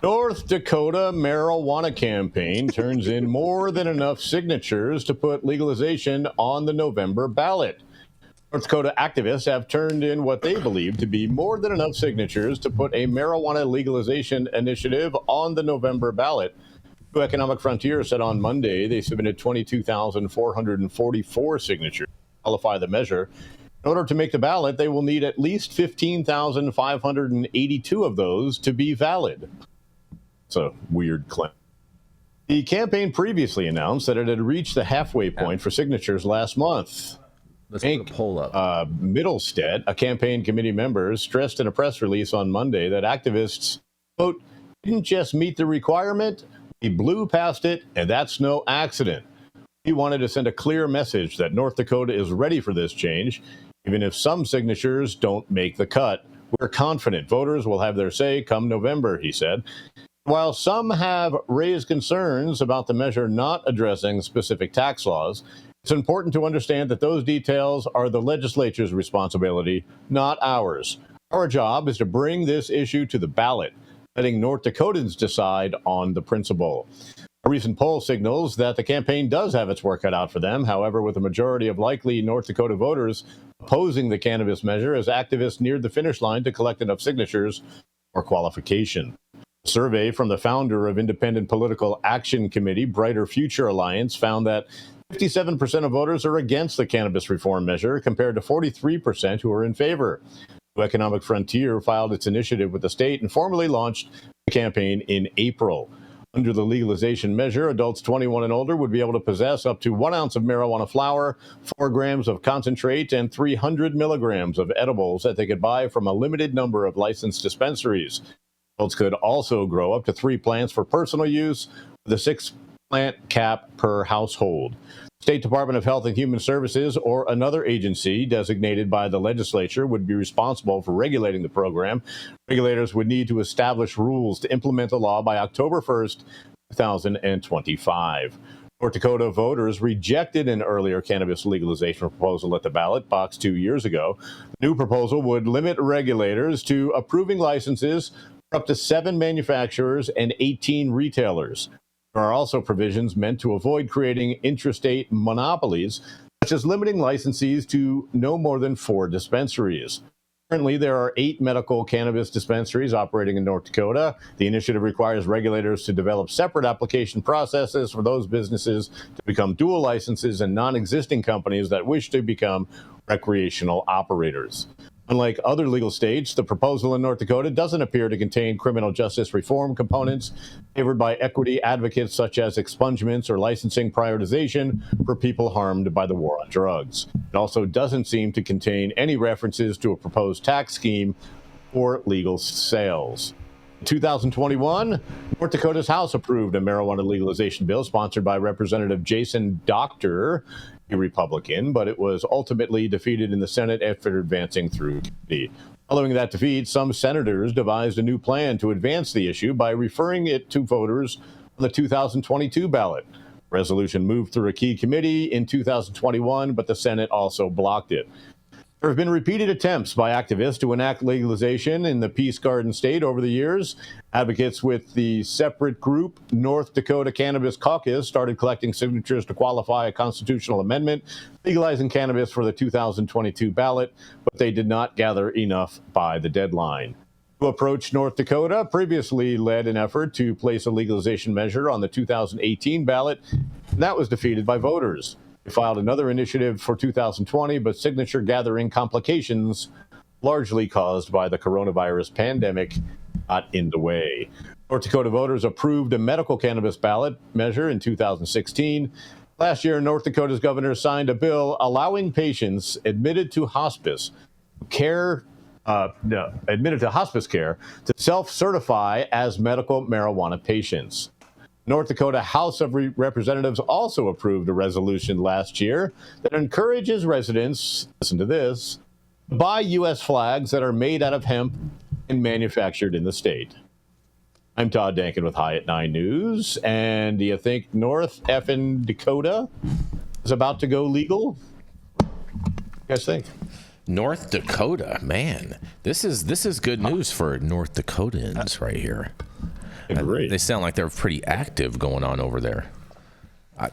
North Dakota marijuana campaign turns in more than enough signatures to put legalization on the November ballot. North Dakota activists have turned in what they believe to be more than enough signatures to put a marijuana legalization initiative on the November ballot. New Economic Frontier said on Monday they submitted 22,444 signatures to qualify the measure. In order to make the ballot, they will need at least 15,582 of those to be valid. It's a weird claim. The campaign previously announced that it had reached the halfway point for signatures last month. Let's put a poll up. Middlestead, a campaign committee member, stressed in a press release on Monday that activists, quote, didn't just meet the requirement, we blew past it, and that's no accident. He wanted to send a clear message that North Dakota is ready for this change, even if some signatures don't make the cut. We're confident voters will have their say come November, he said. While some have raised concerns about the measure not addressing specific tax laws, it's important to understand that those details are the legislature's responsibility, not ours. Our job is to bring this issue to the ballot, letting North Dakotans decide on the principle. A recent poll signals that the campaign does have its work cut out for them. However, with a majority of likely North Dakota voters opposing the cannabis measure as activists neared the finish line to collect enough signatures for qualification. A survey from the founder of Independent Political Action Committee, Brighter Future Alliance, found that 57% of voters are against the cannabis reform measure, compared to 43% who are in favor. New Economic Frontier filed its initiative with the state and formally launched the campaign in April. Under the legalization measure, adults 21 and older would be able to possess up to 1 ounce of marijuana flower, 4 grams of concentrate, and 300 milligrams of edibles that they could buy from a limited number of licensed dispensaries. Adults could also grow up to 3 plants for personal use, with a 6-plant cap per household. State Department of Health and Human Services or another agency designated by the legislature would be responsible for regulating the program. Regulators would need to establish rules to implement the law by October 1st, 2025. North Dakota voters rejected an earlier cannabis legalization proposal at the ballot box 2 years ago. The new proposal would limit regulators to approving licenses for up to 7 manufacturers and 18 retailers. There are also provisions meant to avoid creating intrastate monopolies, such as limiting licensees to no more than 4 dispensaries. Currently, there are 8 medical cannabis dispensaries operating in North Dakota. The initiative requires regulators to develop separate application processes for those businesses to become dual licenses and non-existing companies that wish to become recreational operators. Unlike other legal states, the proposal in North Dakota doesn't appear to contain criminal justice reform components favored by equity advocates such as expungements or licensing prioritization for people harmed by the war on drugs. It also doesn't seem to contain any references to a proposed tax scheme for legal sales. In 2021, North Dakota's House approved a marijuana legalization bill sponsored by Representative Jason Doctor, a Republican, but it was ultimately defeated in the Senate after advancing through committee. Following that defeat, some senators devised a new plan to advance the issue by referring it to voters on the 2022 ballot. The resolution moved through a key committee in 2021, but the Senate also blocked it. There have been repeated attempts by activists to enact legalization in the Peace Garden state over the years. Advocates with the separate group North Dakota Cannabis Caucus started collecting signatures to qualify a constitutional amendment legalizing cannabis for the 2022 ballot, but they did not gather enough by the deadline. To approach North Dakota previously led an effort to place a legalization measure on the 2018 ballot, and that was defeated by voters. They filed another initiative for 2020, but signature gathering complications, largely caused by the coronavirus pandemic, got in the way. North Dakota voters approved a medical cannabis ballot measure in 2016. Last year, North Dakota's governor signed a bill allowing patients admitted to hospice care to self-certify as medical marijuana patients. North Dakota House of Representatives also approved a resolution last year that encourages residents, listen to this, to buy U.S. flags that are made out of hemp and manufactured in the state. I'm Todd Denkin with High at 9 News, and do you think North effing Dakota is about to go legal? What do you guys think? North Dakota, man, this is good news for North Dakotans right here. Great. They sound like they're pretty active going on over there. I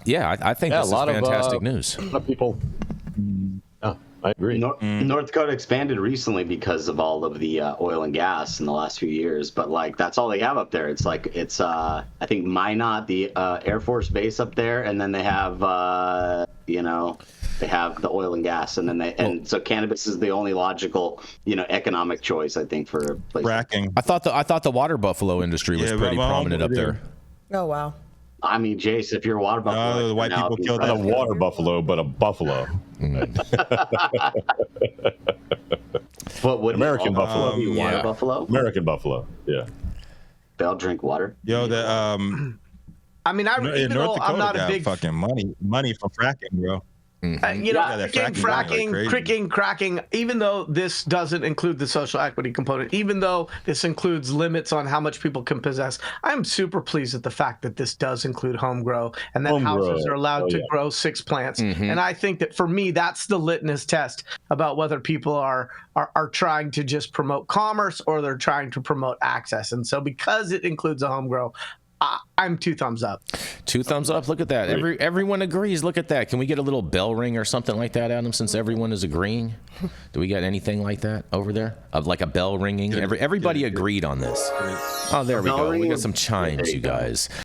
think this is fantastic news. A lot of people. I agree. North Dakota expanded recently because of all of the oil and gas in the last few years, but like that's all they have up there. It's I think Minot, the Air Force base up there, and then they have they have the oil and gas, and then so cannabis is the only logical economic choice I think for places. Fracking. I thought the water buffalo industry was pretty prominent up there. Oh wow. I mean, Jace, if you're a water buffalo, the white people killed Not a water buffalo, but a buffalo. What would American buffalo? Water buffalo? American buffalo. Yeah. They'll drink water. Yo, the I mean, even though North Dakota I'm not a got big fucking money from fracking, bro. Cracking, even though this doesn't include the social equity component, even though this includes limits on how much people can possess, I'm super pleased at the fact that this does include home grow and that houses are allowed to grow 6 plants. And I think that for me, that's the litmus test about whether people are trying to just promote commerce or they're trying to promote access. And so because it includes a home grow, I'm 2 thumbs up. 2 thumbs up. Look at that. Everyone agrees. Look at that. Can we get a little bell ring or something like that, Adam? Since everyone is agreeing, do we got anything like that over there? Of like a bell ringing. Everybody agreed on this. Oh, there we go. We got some chimes, you guys.